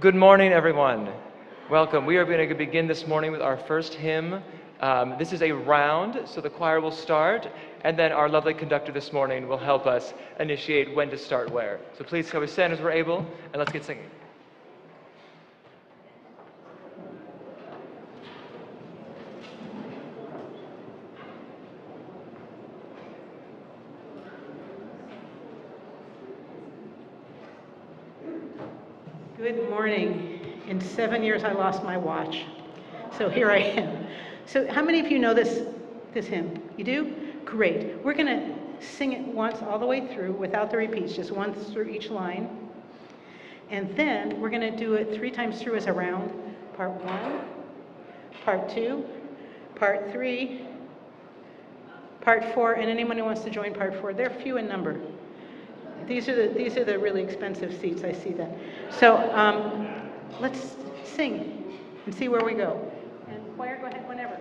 Good morning, everyone. Welcome. We are going to begin this morning with our first hymn. This is a round, so the choir will start, and then our lovely conductor this morning will help us initiate when to start where. So please, shall we stand as we're able, and let's get singing. Good morning. In 7 years, I lost my watch. So here I am. So how many of you know this hymn? You do? Great. We're going to sing it once all the way through without the repeats, just once through each line. And then we're going to do it 3 times through as a round. Part 1, Part 2, Part 3, Part 4, and anyone who wants to join Part 4. They're few in number. These are the really expensive seats, I see that. So let's sing and see where we go. And choir, go ahead whenever.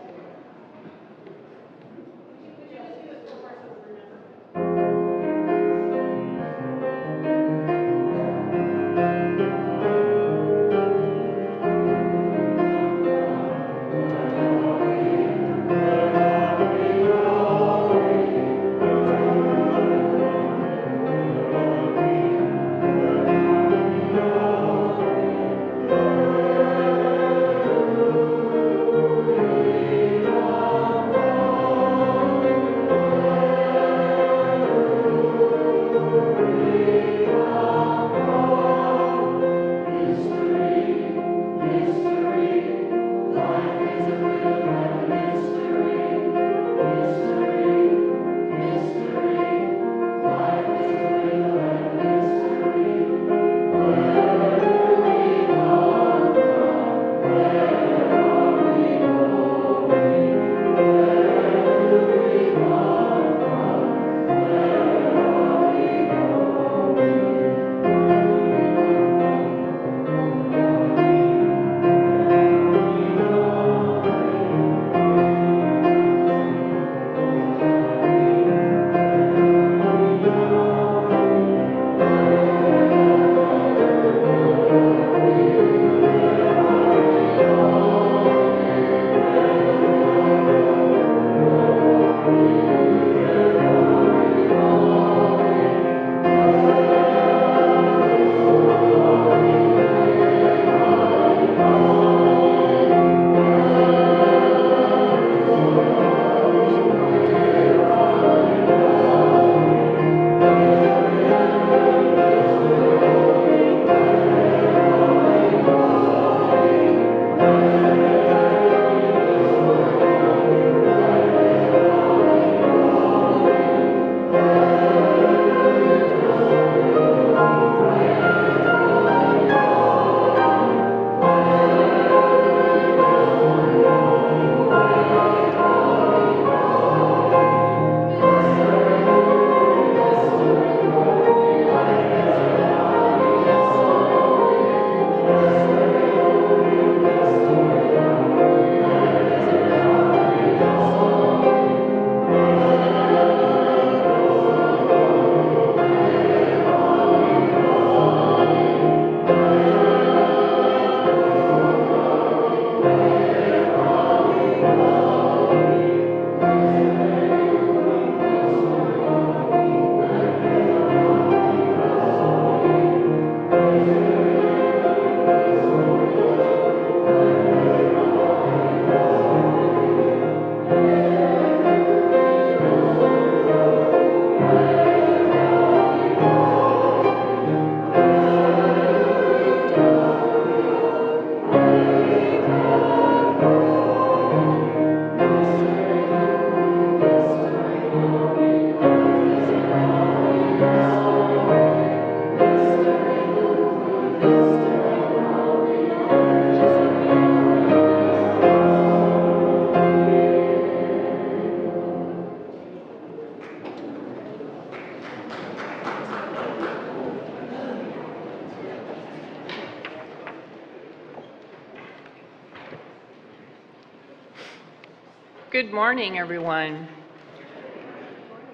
Good morning, everyone.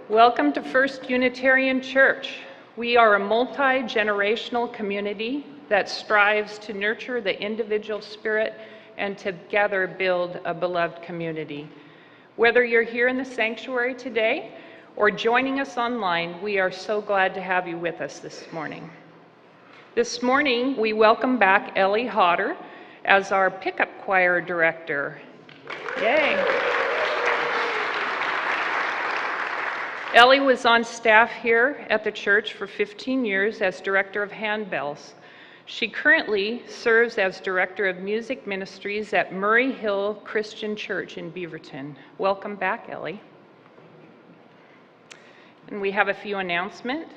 Welcome to First Unitarian Church. We are a multi-generational community that strives to nurture the individual spirit and together build a beloved community. Whether you're here in the sanctuary today or joining us online, we are so glad to have you with us this morning. This morning, we welcome back Ellie Hodder as our pickup choir director. Yay. Ellie was on staff here at the church for 15 years as director of handbells. She currently serves as director of music ministries at Murray Hill Christian Church in Beaverton. Welcome back, Ellie. And we have a few announcements.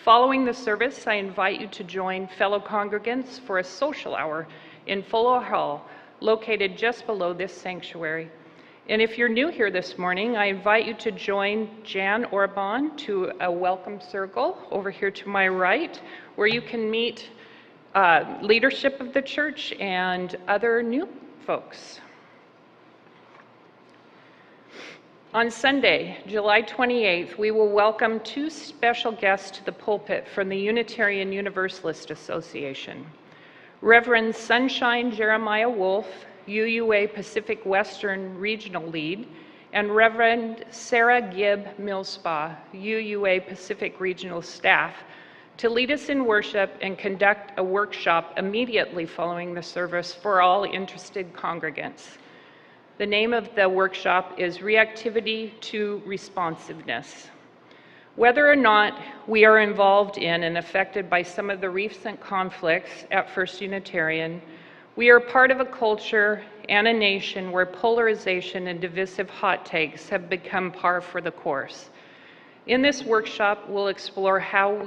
Following the service, I invite you to join fellow congregants for a social hour in Fuller Hall, located just below this sanctuary. And if you're new here this morning, I invite you to join Jan Orban to a welcome circle over here to my right, where you can meet leadership of the church and other new folks. On Sunday, July 28th, we will welcome two special guests to the pulpit from the Unitarian Universalist Association. Reverend Sunshine Jeremiah Wolf, UUA Pacific Western Regional Lead, and Reverend Sarah Gibb Millspa, UUA Pacific Regional Staff, to lead us in worship and conduct a workshop immediately following the service for all interested congregants. The name of the workshop is Reactivity to Responsiveness. Whether or not we are involved in and affected by some of the recent conflicts at First Unitarian, we are part of a culture and a nation where polarization and divisive hot takes have become par for the course. In this workshop, we'll explore how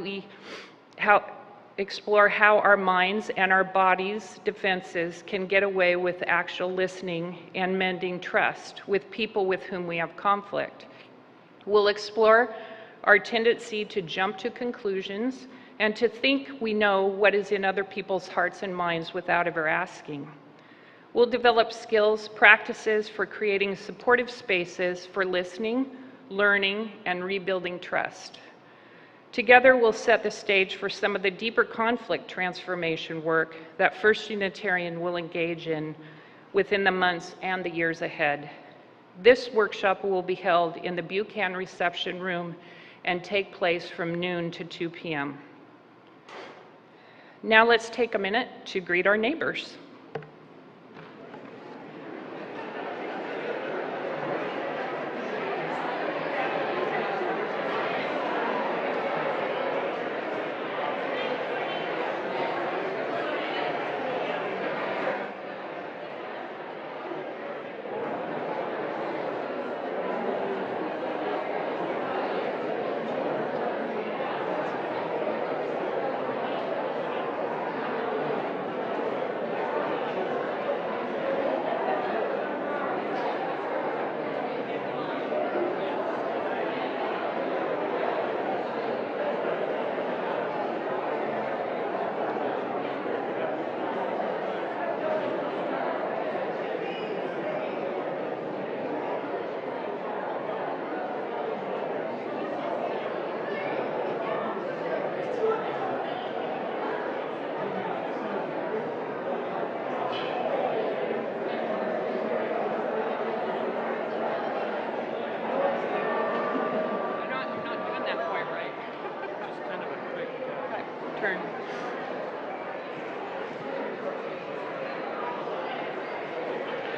our minds and our bodies' defenses can get away with actual listening and mending trust with people with whom we have conflict. We'll explore our tendency to jump to conclusions and to think we know what is in other people's hearts and minds without ever asking. We'll develop skills, practices for creating supportive spaces for listening, learning, and rebuilding trust. Together, we'll set the stage for some of the deeper conflict transformation work that First Unitarian will engage in within the months and the years ahead. This workshop will be held in the Buchan Reception Room and take place from noon to 2 p.m. Now let's take a minute to greet our neighbors.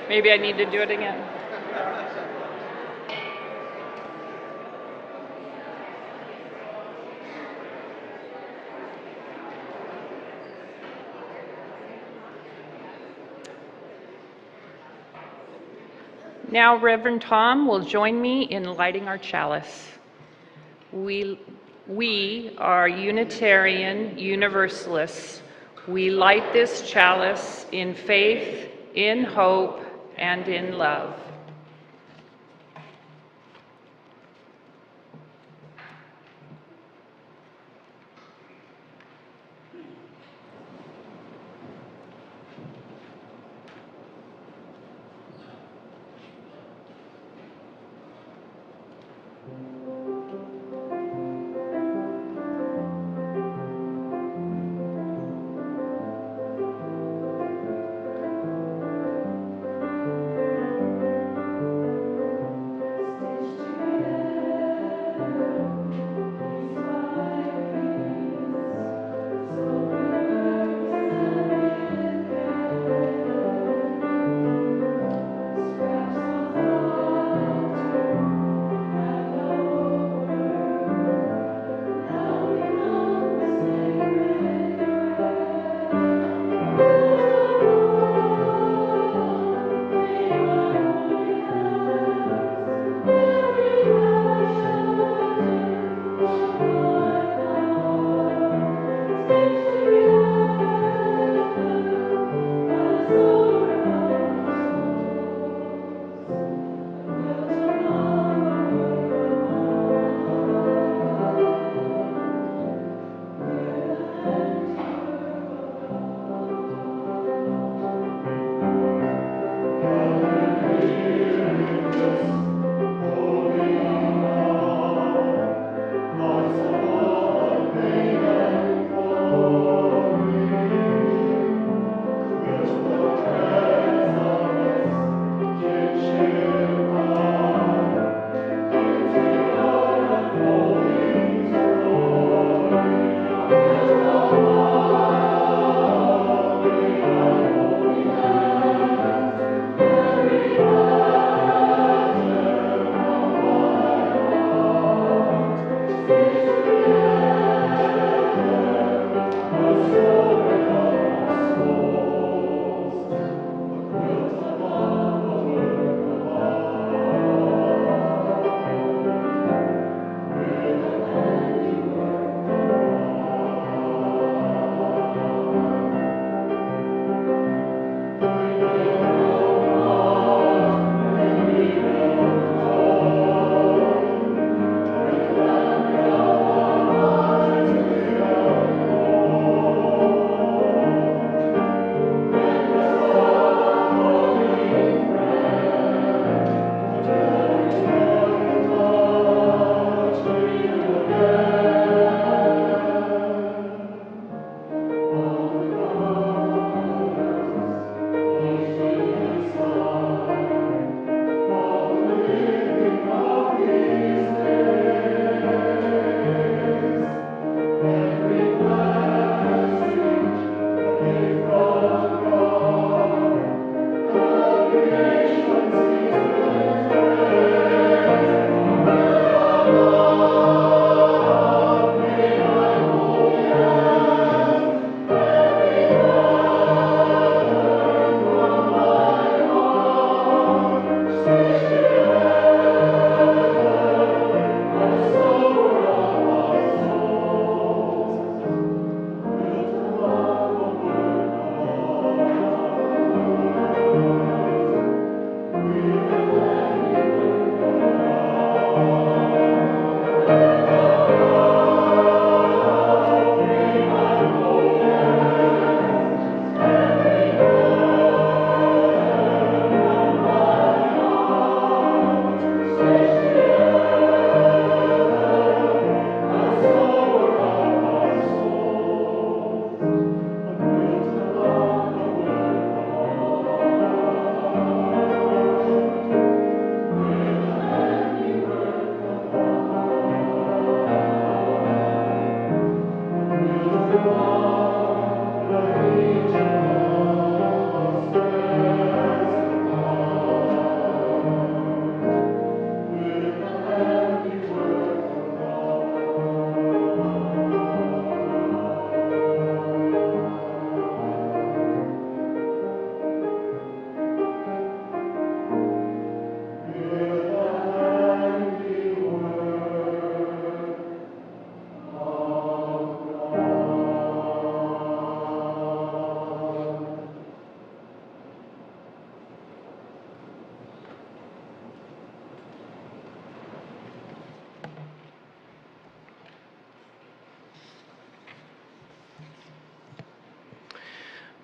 Maybe I need to do it again. Now, Reverend Tom will join me in lighting our chalice. We are Unitarian Universalists. We light this chalice in faith, in hope, and in love.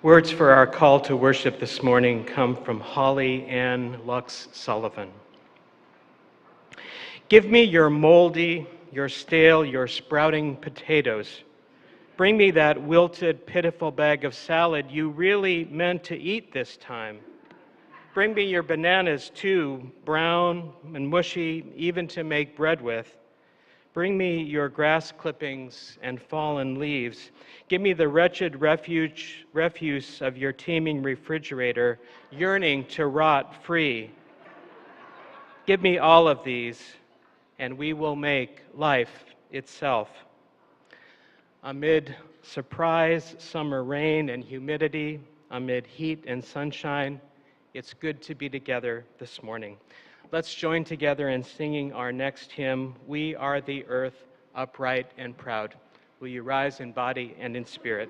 Words for our call to worship this morning come from Holly Ann Lux Sullivan. Give me your moldy, your stale, your sprouting potatoes. Bring me that wilted, pitiful bag of salad you really meant to eat this time. Bring me your bananas too, brown and mushy, even to make bread with. Bring me your grass clippings and fallen leaves. Give me the wretched refuse of your teeming refrigerator, yearning to rot free. Give me all of these, and we will make life itself. Amid surprise summer rain and humidity, amid heat and sunshine, it's good to be together this morning. Let's join together in singing our next hymn, We Are the Earth, Upright and Proud. Will you rise in body and in spirit?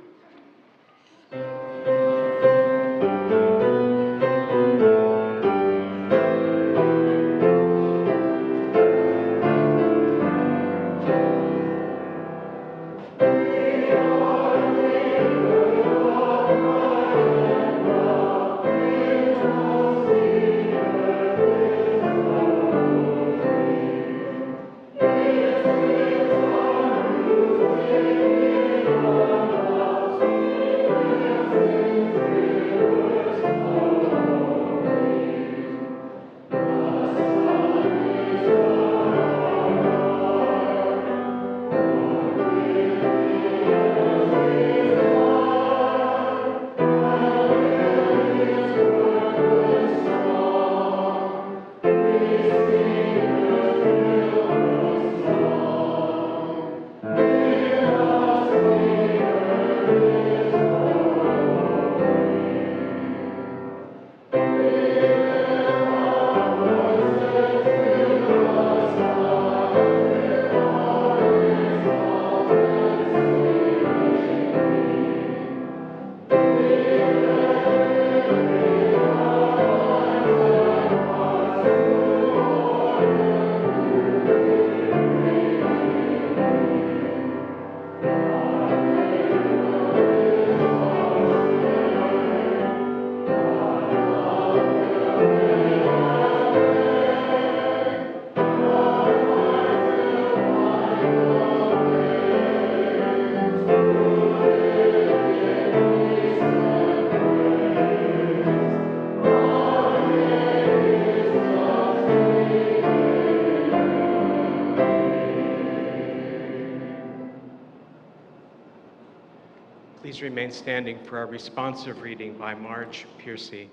Please remain standing for our responsive reading by Marge Piercy.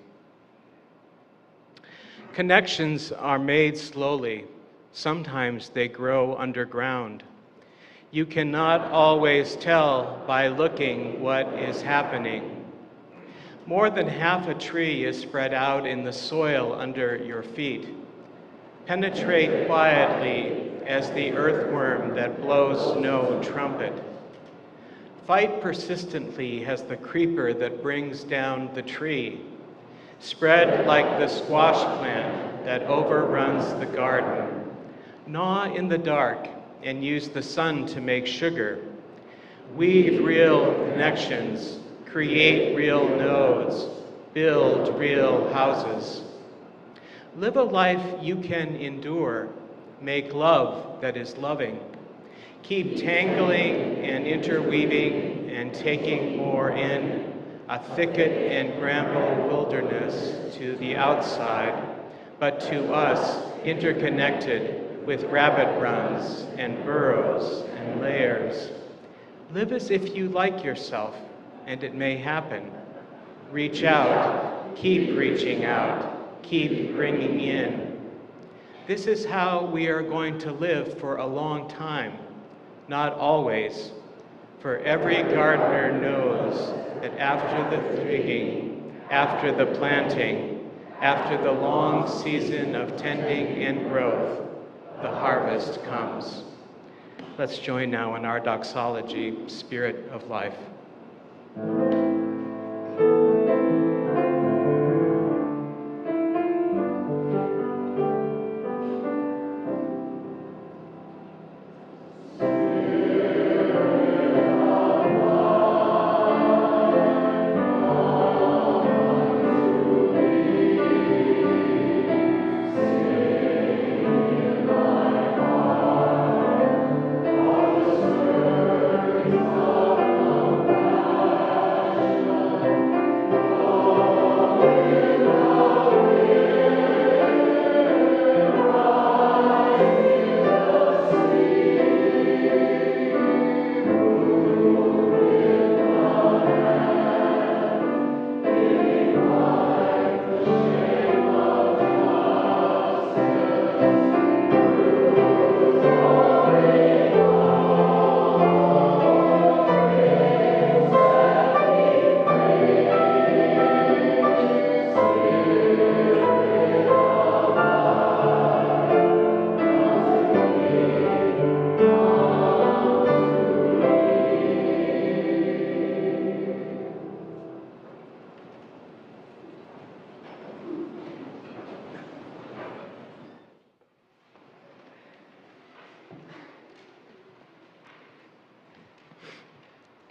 Connections are made slowly. Sometimes they grow underground. You cannot always tell by looking what is happening. More than half a tree is spread out in the soil under your feet. Penetrate quietly as the earthworm that blows no trumpet. Fight persistently as the creeper that brings down the tree. Spread like the squash plant that overruns the garden. Gnaw in the dark and use the sun to make sugar. Weave real connections, create real nodes, build real houses. Live a life you can endure, make love that is loving. Keep tangling and interweaving and taking more in, a thicket and bramble wilderness to the outside, but to us interconnected with rabbit runs and burrows and layers. Live as if you like yourself, and it may happen. Reach out, keep reaching out, keep bringing in. This is how we are going to live for a long time, not always. For every gardener knows that after the twigging, after the planting, after the long season of tending and growth, the harvest comes. Let's join now in our doxology, Spirit of Life.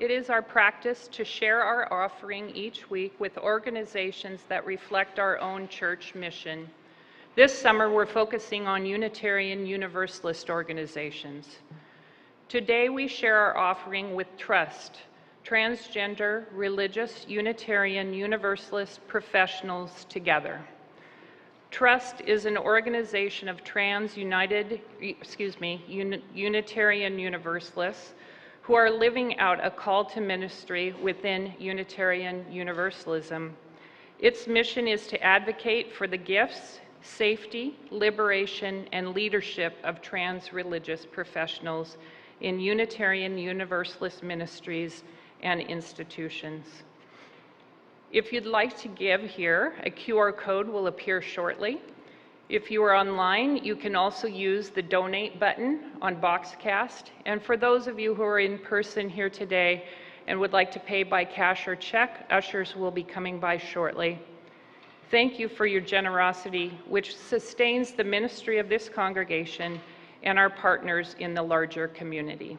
It is our practice to share our offering each week with organizations that reflect our own church mission. This summer, we're focusing on Unitarian Universalist organizations. Today, we share our offering with Trust, transgender, religious, Unitarian Universalist professionals together. Trust is an organization of Unitarian Universalists who are living out a call to ministry within Unitarian Universalism. Its mission is to advocate for the gifts, safety, liberation, and leadership of trans-religious professionals in Unitarian Universalist ministries and institutions. If you'd like to give here, a QR code will appear shortly. If you are online, you can also use the donate button on Boxcast. And for those of you who are in person here today and would like to pay by cash or check, ushers will be coming by shortly. Thank you for your generosity, which sustains the ministry of this congregation and our partners in the larger community.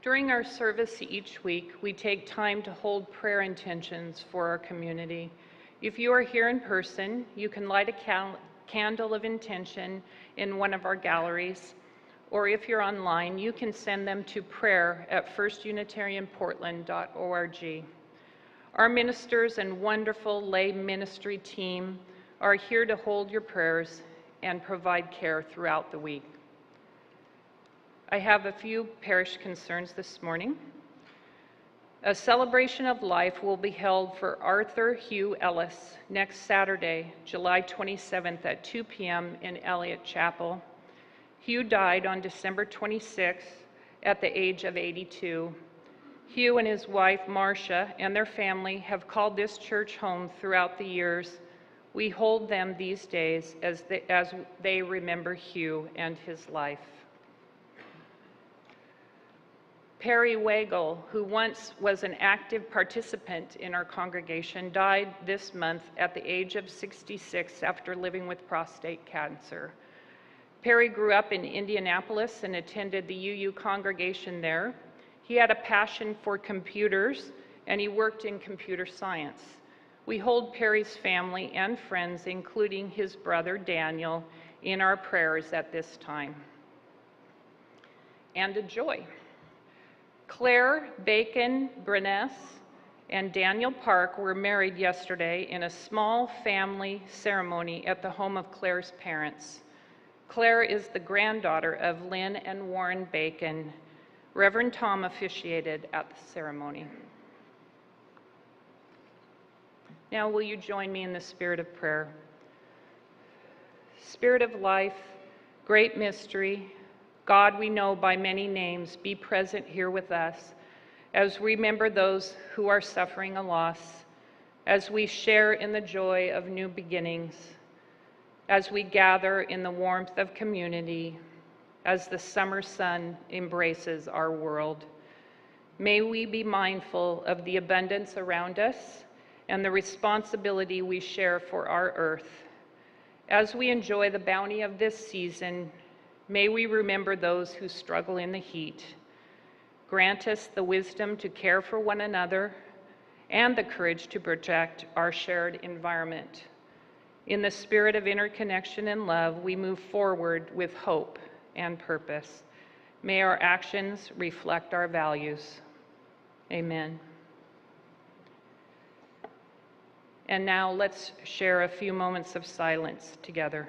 During our service each week, we take time to hold prayer intentions for our community. If you are here in person, you can light a candle of intention in one of our galleries, or if you're online, you can send them to prayer@firstunitarianportland.org. Our ministers and wonderful lay ministry team are here to hold your prayers and provide care throughout the week. I have a few parish concerns this morning. A celebration of life will be held for Arthur Hugh Ellis next Saturday, July 27th at 2 p.m. in Elliott Chapel. Hugh died on December 26th at the age of 82. Hugh and his wife, Marcia, and their family have called this church home throughout the years. We hold them these days as they remember Hugh and his life. Perry Wagle, who once was an active participant in our congregation, died this month at the age of 66 after living with prostate cancer. Perry grew up in Indianapolis and attended the UU congregation there. He had a passion for computers, and he worked in computer science. We hold Perry's family and friends, including his brother Daniel, in our prayers at this time. And a joy. Claire Bacon Bruness and Daniel Park were married yesterday in a small family ceremony at the home of Claire's parents. Claire is the granddaughter of Lynn and Warren Bacon. Reverend Tom officiated at the ceremony. Now will you join me in the spirit of prayer? Spirit of life, great mystery, God we know by many names, be present here with us as we remember those who are suffering a loss, as we share in the joy of new beginnings, as we gather in the warmth of community, as the summer sun embraces our world. May we be mindful of the abundance around us and the responsibility we share for our earth. As we enjoy the bounty of this season, may we remember those who struggle in the heat. Grant us the wisdom to care for one another and the courage to protect our shared environment. In the spirit of interconnection and love, we move forward with hope and purpose. May our actions reflect our values. Amen. And now let's share a few moments of silence together.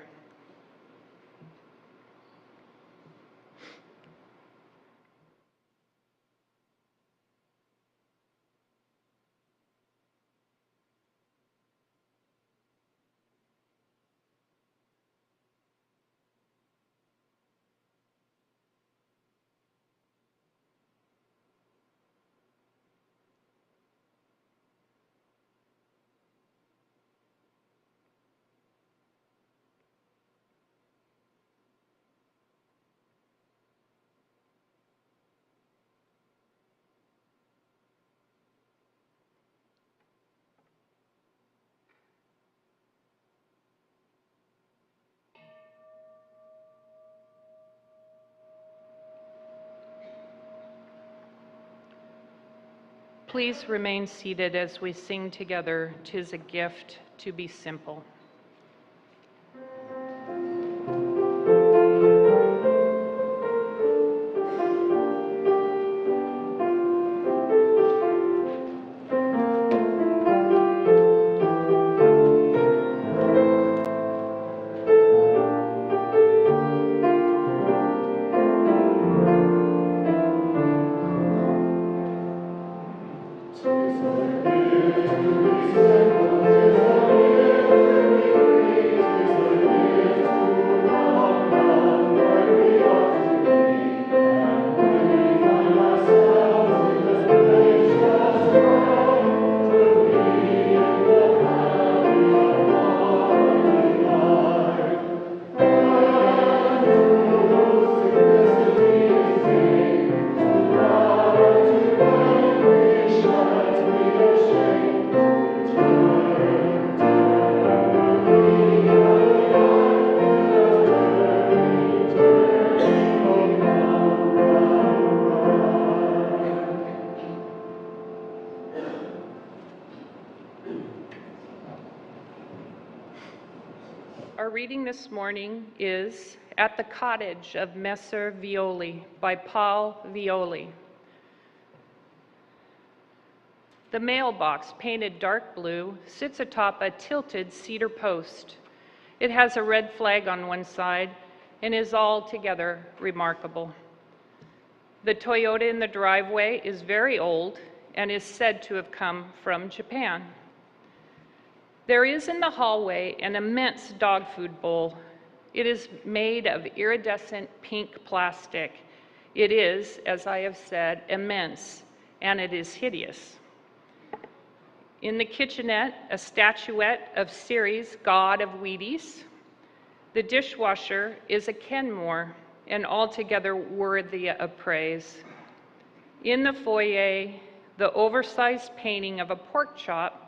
Please remain seated as we sing together, "'Tis a Gift to be Simple." reading this morning is At the Cottage of Messer Violi by Paul Violi. The mailbox, painted dark blue, sits atop a tilted cedar post. It has a red flag on one side and is altogether remarkable. The Toyota in the driveway is very old and is said to have come from Japan. There is in the hallway an immense dog food bowl. It is made of iridescent pink plastic. It is, as I have said, immense, and it is hideous. In the kitchenette, a statuette of Ceres, god of Wheaties. The dishwasher is a Kenmore, and altogether worthy of praise. In the foyer, the oversized painting of a pork chop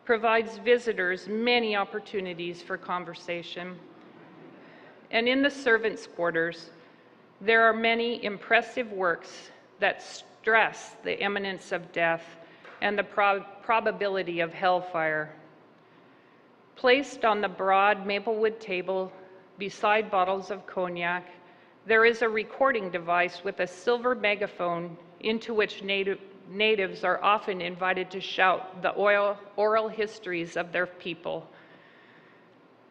provides visitors many opportunities for conversation. And in the servants' quarters, there are many impressive works that stress the imminence of death and the probability of hellfire. Placed on the broad maplewood table beside bottles of cognac, there is a recording device with a silver megaphone into which natives are often invited to shout the oral histories of their people.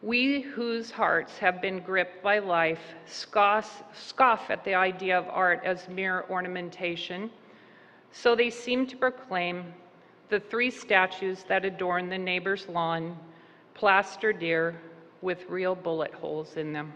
We whose hearts have been gripped by life scoff at the idea of art as mere ornamentation, so they seem to proclaim the 3 statues that adorn the neighbor's lawn, plaster deer with real bullet holes in them.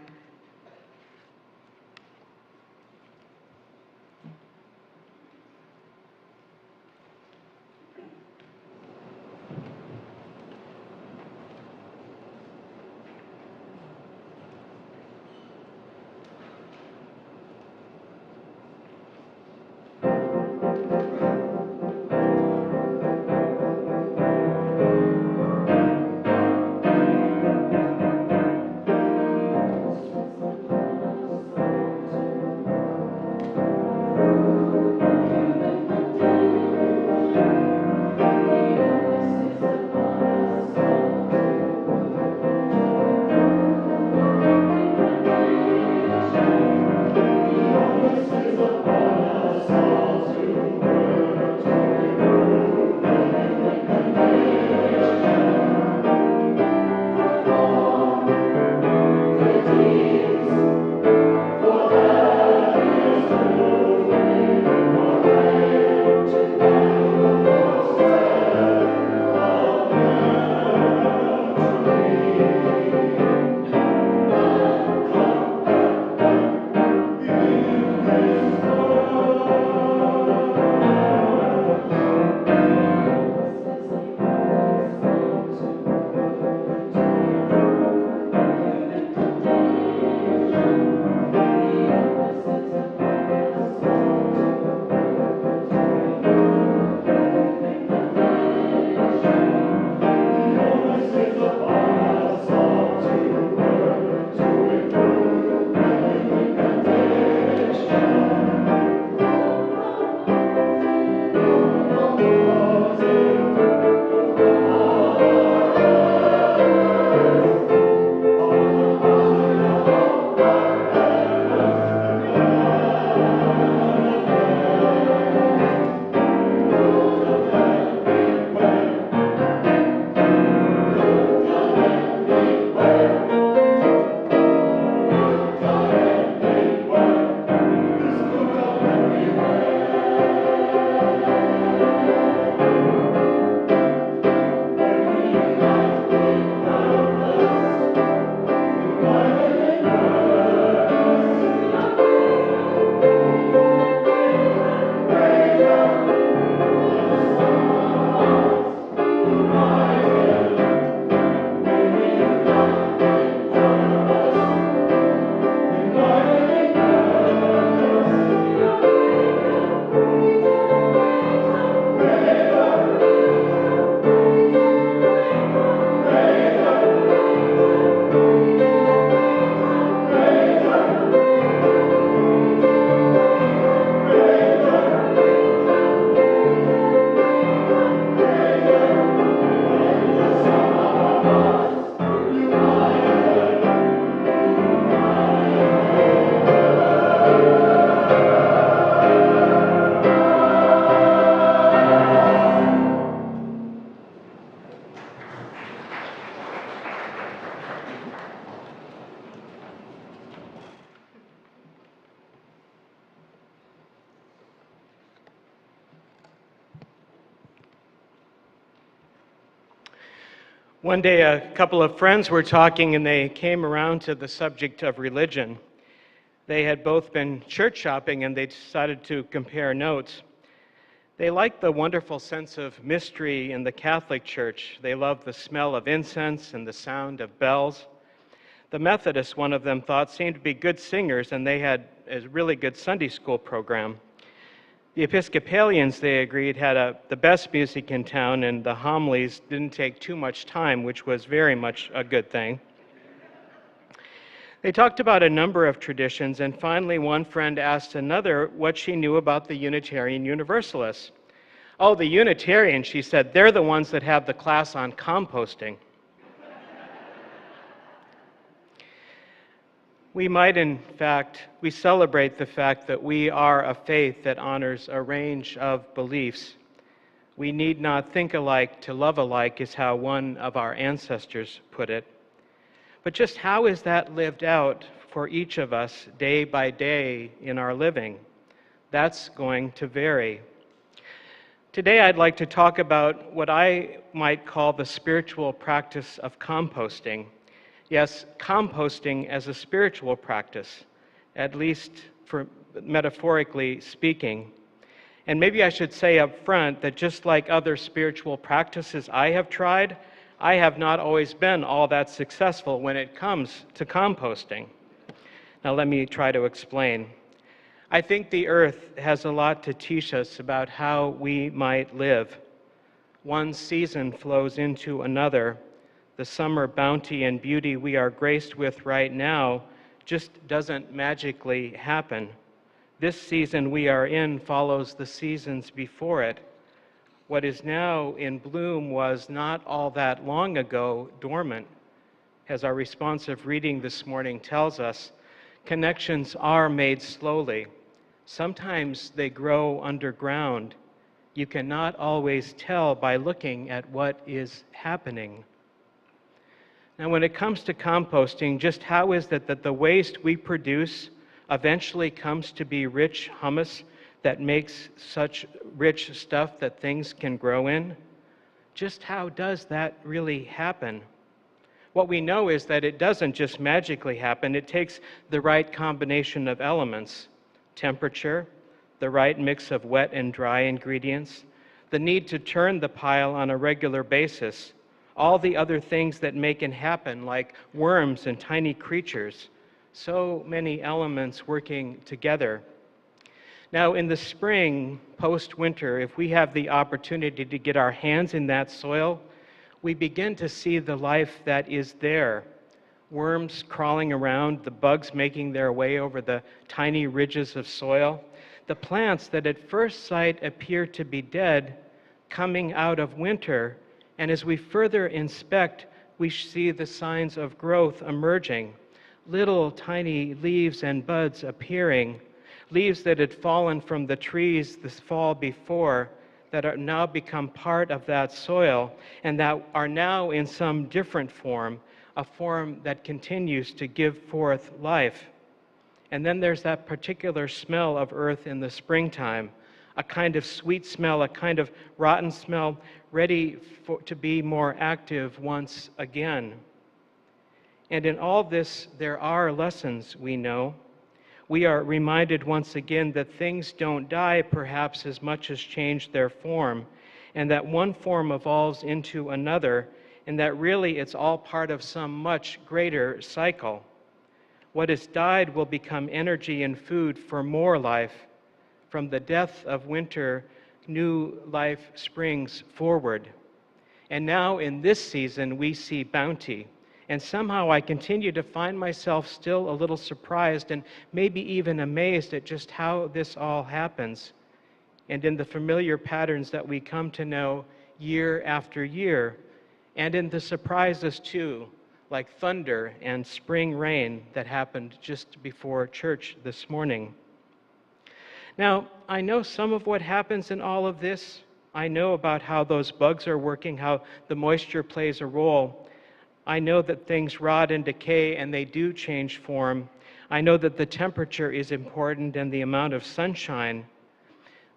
One day, a couple of friends were talking and they came around to the subject of religion. They had both been church shopping and they decided to compare notes. They liked the wonderful sense of mystery in the Catholic Church. They loved the smell of incense and the sound of bells. The Methodists, one of them thought, seemed to be good singers, and they had a really good Sunday school program. The Episcopalians, they agreed, had the best music in town, and the homilies didn't take too much time, which was very much a good thing. They talked about a number of traditions, and finally one friend asked another what she knew about the Unitarian Universalists. Oh, the Unitarians, she said, they're the ones that have the class on composting. We celebrate the fact that we are a faith that honors a range of beliefs. We need not think alike to love alike, is how one of our ancestors put it. But just how is that lived out for each of us day by day in our living? That's going to vary. Today I'd like to talk about what I might call the spiritual practice of composting. Yes, composting as a spiritual practice, at least for metaphorically speaking. And maybe I should say up front that just like other spiritual practices I have tried, I have not always been all that successful when it comes to composting. Now let me try to explain. I think the earth has a lot to teach us about how we might live. One season flows into another. The summer bounty and beauty we are graced with right now just doesn't magically happen. This season we are in follows the seasons before it. What is now in bloom was not all that long ago dormant. As our responsive reading this morning tells us, connections are made slowly. Sometimes they grow underground. You cannot always tell by looking at what is happening. Now, when it comes to composting, just how is it that the waste we produce eventually comes to be rich humus that makes such rich stuff that things can grow in? Just how does that really happen? What we know is that it doesn't just magically happen. It takes the right combination of elements: temperature, the right mix of wet and dry ingredients, the need to turn the pile on a regular basis, all the other things that make it happen, like worms and tiny creatures. So many elements working together. Now, in the spring, post-winter, if we have the opportunity to get our hands in that soil, we begin to see the life that is there. Worms crawling around, the bugs making their way over the tiny ridges of soil, the plants that at first sight appear to be dead coming out of winter. And as we further inspect, we see the signs of growth emerging. Little tiny leaves and buds appearing, leaves that had fallen from the trees this fall before, that are now become part of that soil, and that are now in some different form, a form that continues to give forth life. And then there's that particular smell of earth in the springtime, a kind of sweet smell, a kind of rotten smell, ready to be more active once again. And in all this, there are lessons we know. We are reminded once again that things don't die perhaps as much as change their form, and that one form evolves into another, and that really it's all part of some much greater cycle. What has died will become energy and food for more life. From the death of winter, new life springs forward. And now in this season, we see bounty. And somehow I continue to find myself still a little surprised and maybe even amazed at just how this all happens, and in the familiar patterns that we come to know year after year, and in the surprises too, like thunder and spring rain that happened just before church this morning. Now, I know some of what happens in all of this. I know about how those bugs are working, how the moisture plays a role. I know that things rot and decay and they do change form. I know that the temperature is important and the amount of sunshine.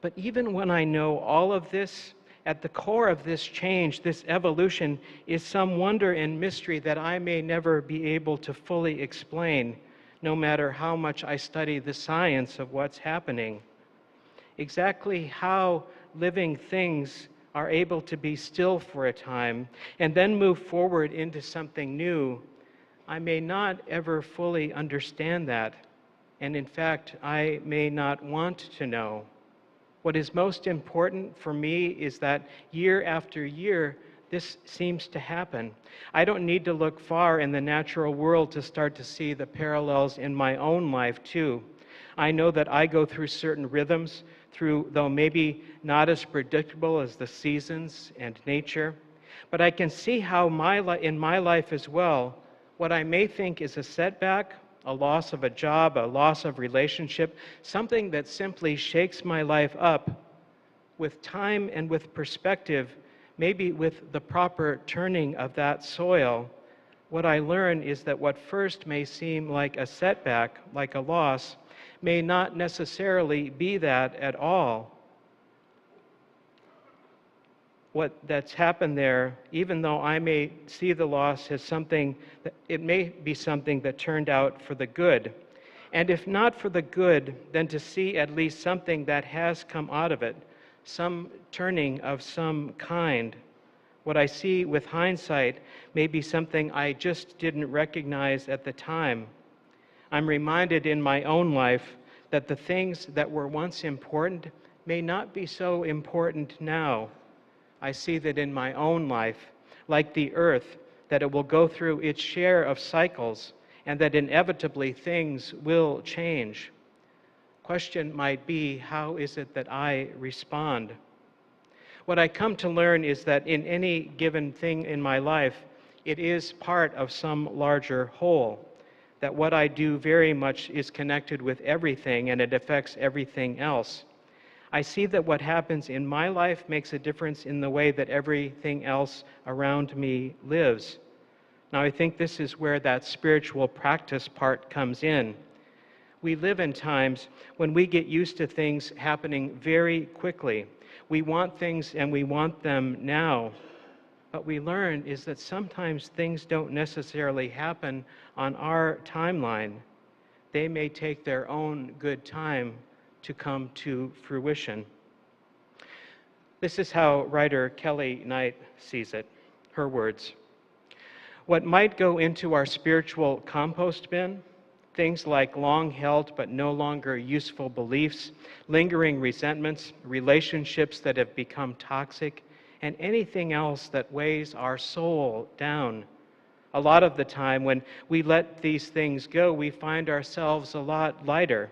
But even when I know all of this, At the core of this change, this evolution, is some wonder and mystery that I may never be able to fully explain, no matter how much I study the science of what's happening. Exactly how living things are able to be still for a time and then move forward into something new, I may not ever fully understand that, and in fact, I may not want to know. What is most important for me is that year after year, this seems to happen. I don't need to look far in the natural world to start to see the parallels in my own life, too. I know that I go through certain rhythms, though maybe not as predictable as the seasons and nature, but I can see how in my life as well, what I may think is a setback, a loss of a job, a loss of relationship, something that simply shakes my life up, with time and with perspective, maybe with the proper turning of that soil, what I learn is that what first may seem like a setback, like a loss, may not necessarily be that at all. What that's happened there, even though I may see the loss as something, it may be something that turned out for the good. And if not for the good, then to see at least something that has come out of it, some turning of some kind. What I see with hindsight may be something I just didn't recognize at the time. I'm reminded in my own life that the things that were once important may not be so important now. I see that in my own life, like the earth, that it will go through its share of cycles and that inevitably things will change. Question might be, how is it that I respond? What I come to learn is that in any given thing in my life, it is part of some larger whole, that what I do very much is connected with everything and it affects everything else. I see that what happens in my life makes a difference in the way that everything else around me lives. Now, I think this is where that spiritual practice part comes in. We live in times when we get used to things happening very quickly. We want things and we want them now. What we learn is that sometimes things don't necessarily happen on our timeline. They may take their own good time to come to fruition. This is how writer Kelly Knight sees it. Her words: what might go into our spiritual compost bin, things like long-held but no longer useful beliefs, lingering resentments, relationships that have become toxic, and anything else that weighs our soul down. A lot of the time when we let these things go, we find ourselves a lot lighter.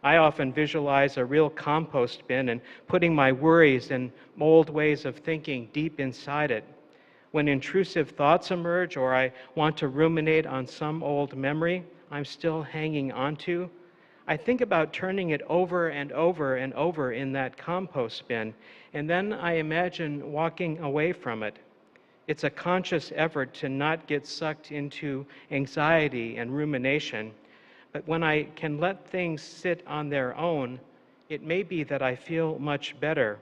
I often visualize a real compost bin and putting my worries and old ways of thinking deep inside it. When intrusive thoughts emerge or I want to ruminate on some old memory I'm still hanging onto, I think about turning it over and over and over in that compost bin, and then I imagine walking away from it. It's a conscious effort to not get sucked into anxiety and rumination. But when I can let things sit on their own, it may be that I feel much better.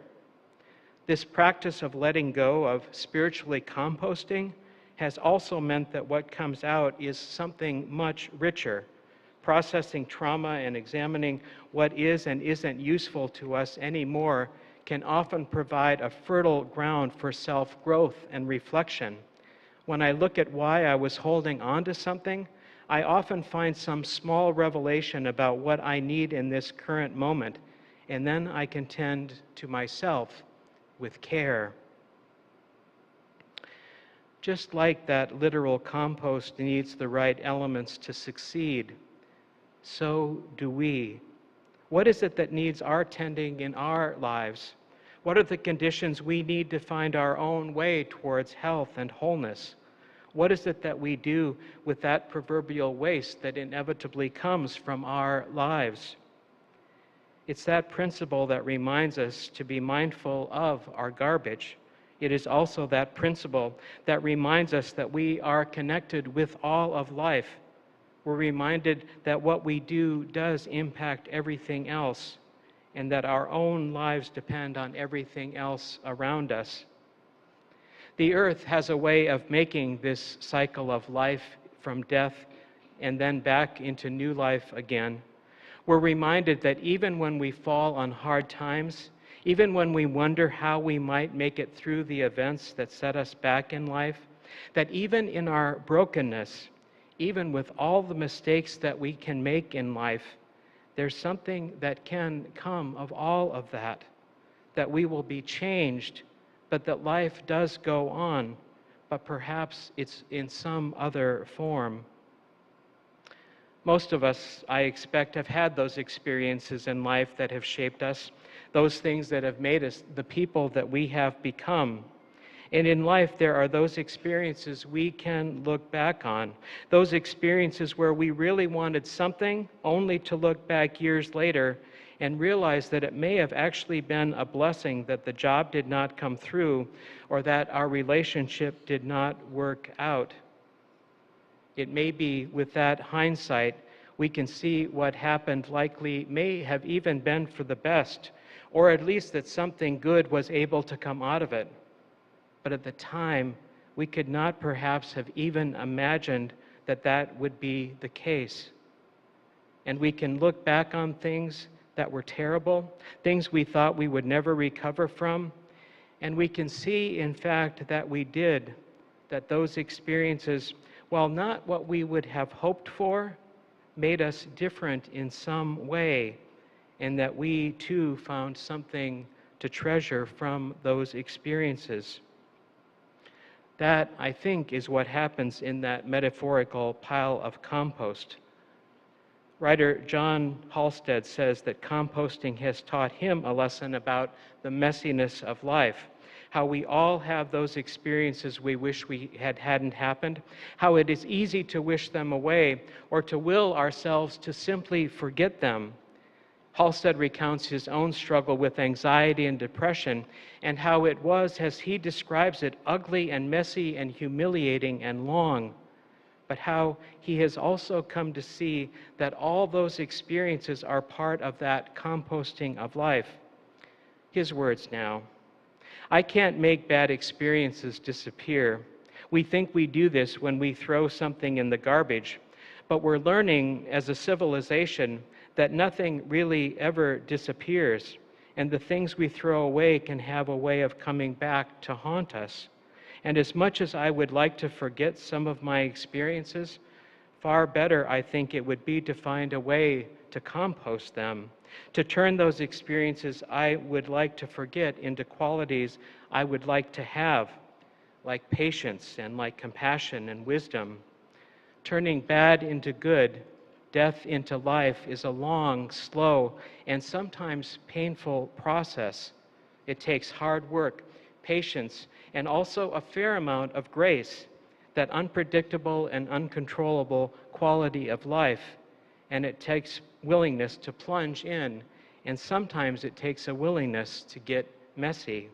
This practice of letting go, of spiritually composting, has also meant that what comes out is something much richer. Processing trauma and examining what is and isn't useful to us anymore can often provide a fertile ground for self-growth and reflection. When I look at why I was holding on to something, I often find some small revelation about what I need in this current moment, and then I can tend to myself with care. Just like that literal compost needs the right elements to succeed, so do we. What is it that needs our tending in our lives? What are the conditions we need to find our own way towards health and wholeness? What is it that we do with that proverbial waste that inevitably comes from our lives? It's that principle that reminds us to be mindful of our garbage. It is also that principle that reminds us that we are connected with all of life. We're reminded that what we do does impact everything else. and that our own lives depend on everything else around us. The earth has a way of making this cycle of life from death and then back into new life again. We're reminded that even when we fall on hard times, even when we wonder how we might make it through the events that set us back in life, that even in our brokenness, even with all the mistakes that we can make in life, there's something that can come of all of that, that we will be changed, but that life does go on, but perhaps it's in some other form. Most of us, I expect, have had those experiences in life that have shaped us, those things that have made us the people that we have become. And in life, there are those experiences we can look back on, those experiences where we really wanted something only to look back years later and realize that it may have actually been a blessing that the job did not come through or that our relationship did not work out. It may be with that hindsight, we can see what happened likely may have even been for the best, or at least that something good was able to come out of it. But at the time, we could not perhaps have even imagined that that would be the case. And we can look back on things that were terrible, things we thought we would never recover from, and we can see, in fact, that we did, that those experiences, while not what we would have hoped for, made us different in some way, and that we too found something to treasure from those experiences. That, I think, is what happens in that metaphorical pile of compost. Writer John Halstead says that composting has taught him a lesson about the messiness of life, how we all have those experiences we wish hadn't happened, how it is easy to wish them away or to will ourselves to simply forget them. Halstead recounts his own struggle with anxiety and depression and how it was, as he describes it, ugly and messy and humiliating and long, but how he has also come to see that all those experiences are part of that composting of life. His words now: I can't make bad experiences disappear. We think we do this when we throw something in the garbage, but we're learning as a civilization that nothing really ever disappears, and the things we throw away can have a way of coming back to haunt us. And as much as I would like to forget some of my experiences, far better I think it would be to find a way to compost them, to turn those experiences I would like to forget into qualities I would like to have, like patience and like compassion and wisdom. Turning bad into good, death into life is a long, slow, and sometimes painful process. It takes hard work, patience, and also a fair amount of grace, that unpredictable and uncontrollable quality of life. And it takes willingness to plunge in, and sometimes it takes a willingness to get messy.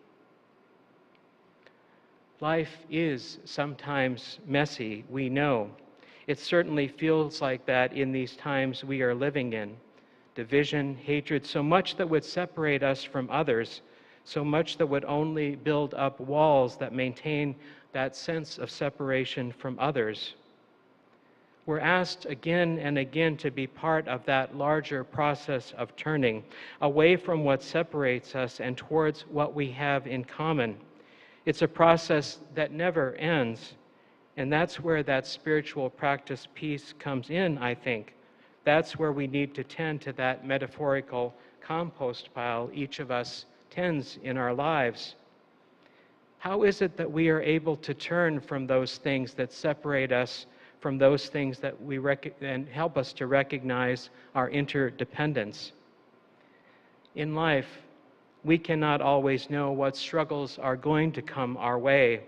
Life is sometimes messy, we know. It certainly feels like that in these times we are living in. Division, hatred, so much that would separate us from others, so much that would only build up walls that maintain that sense of separation from others. We're asked again and again to be part of that larger process of turning away from what separates us and towards what we have in common. It's a process that never ends, and that's where that spiritual practice piece comes in, I think. That's where we need to tend to that metaphorical compost pile each of us tends in our lives. How is it that we are able to turn from those things that separate us from those things that and help us to recognize our interdependence? In life, we cannot always know what struggles are going to come our way,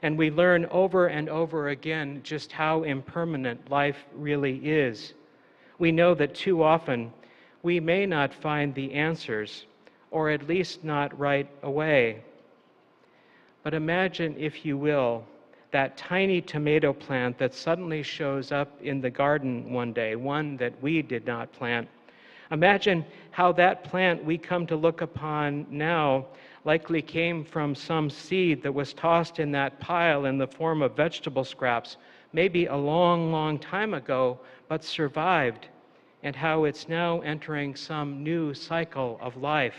and we learn over and over again just how impermanent life really is. We know that too often we may not find the answers, or at least not right away. But imagine, if you will, that tiny tomato plant that suddenly shows up in the garden one day, one that we did not plant, Imagine how that plant we come to look upon now likely came from some seed that was tossed in that pile in the form of vegetable scraps, maybe a long, long time ago, but survived, and how it's now entering some new cycle of life.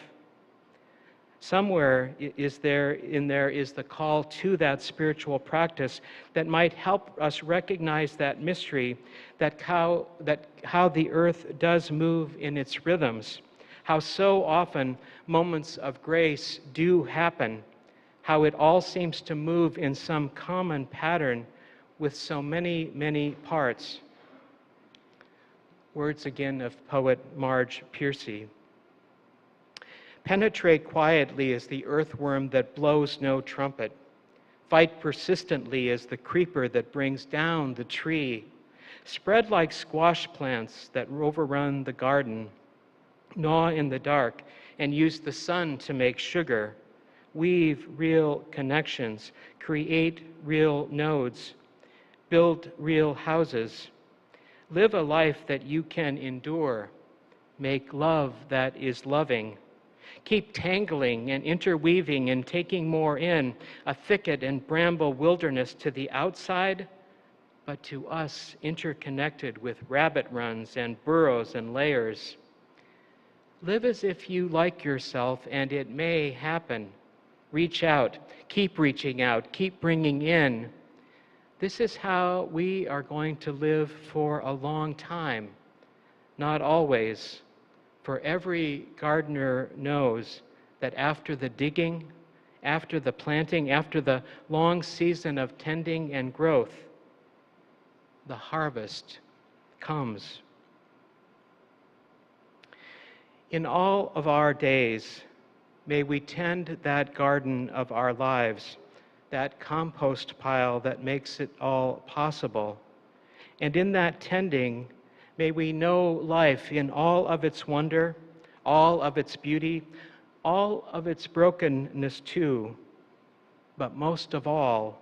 Somewhere is there is the call to that spiritual practice that might help us recognize that mystery, that how the earth does move in its rhythms, how so often moments of grace do happen, how it all seems to move in some common pattern with so many, many parts. Words again of poet Marge Piercy. Penetrate quietly as the earthworm that blows no trumpet. Fight persistently as the creeper that brings down the tree. Spread like squash plants that overrun the garden. Gnaw in the dark and use the sun to make sugar. Weave real connections. Create real nodes. Build real houses. Live a life that you can endure. Make love that is loving. Keep tangling and interweaving and taking more in, a thicket and bramble wilderness to the outside, but to us interconnected with rabbit runs and burrows and layers. Live as if you like yourself, and it may happen. Reach out, keep reaching out, keep bringing in. This is how we are going to live for a long time, not always. For every gardener knows that after the digging, after the planting, after the long season of tending and growth, the harvest comes. In all of our days, may we tend that garden of our lives, that compost pile that makes it all possible. And in that tending, may we know life in all of its wonder, all of its beauty, all of its brokenness too, but most of all,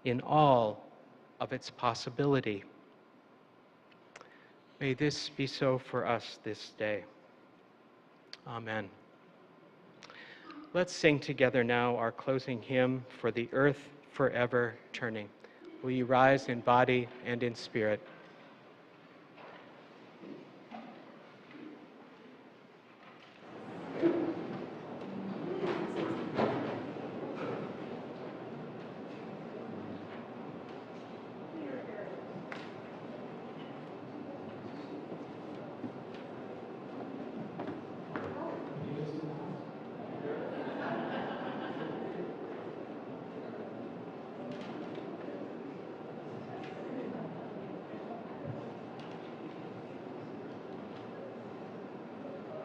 in all of its possibility. May this be so for us this day. Amen. Let's sing together now our closing hymn, For the Earth Forever Turning. Will you rise in body and in spirit?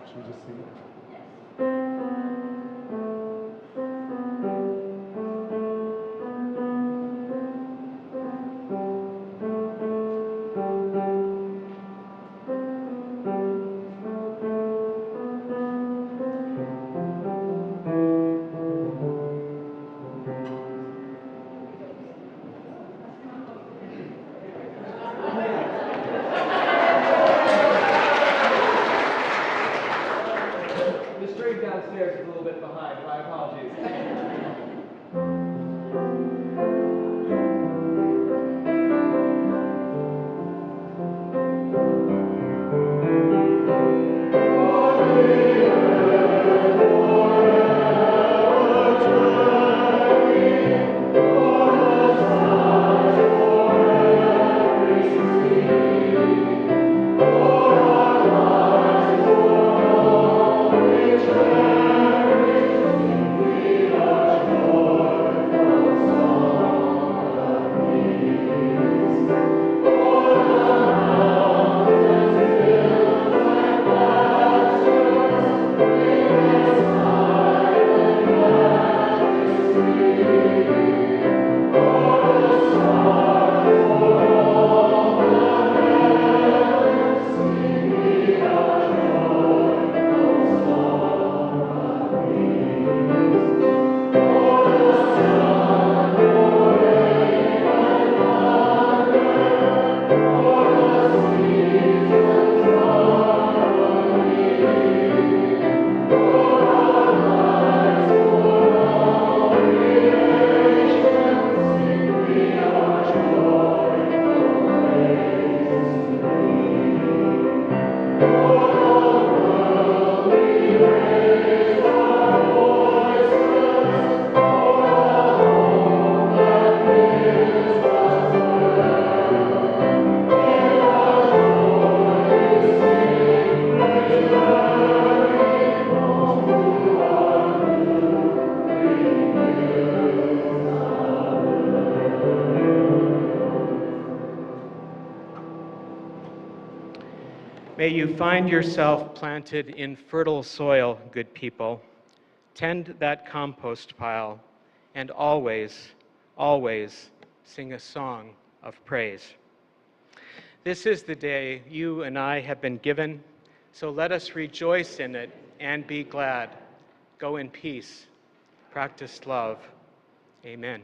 Should we just sing it? The string downstairs. May you find yourself planted in fertile soil, good people. Tend that compost pile and always, always sing a song of praise. This is the day you and I have been given, so let us rejoice in it and be glad. Go in peace. Practice love. Amen.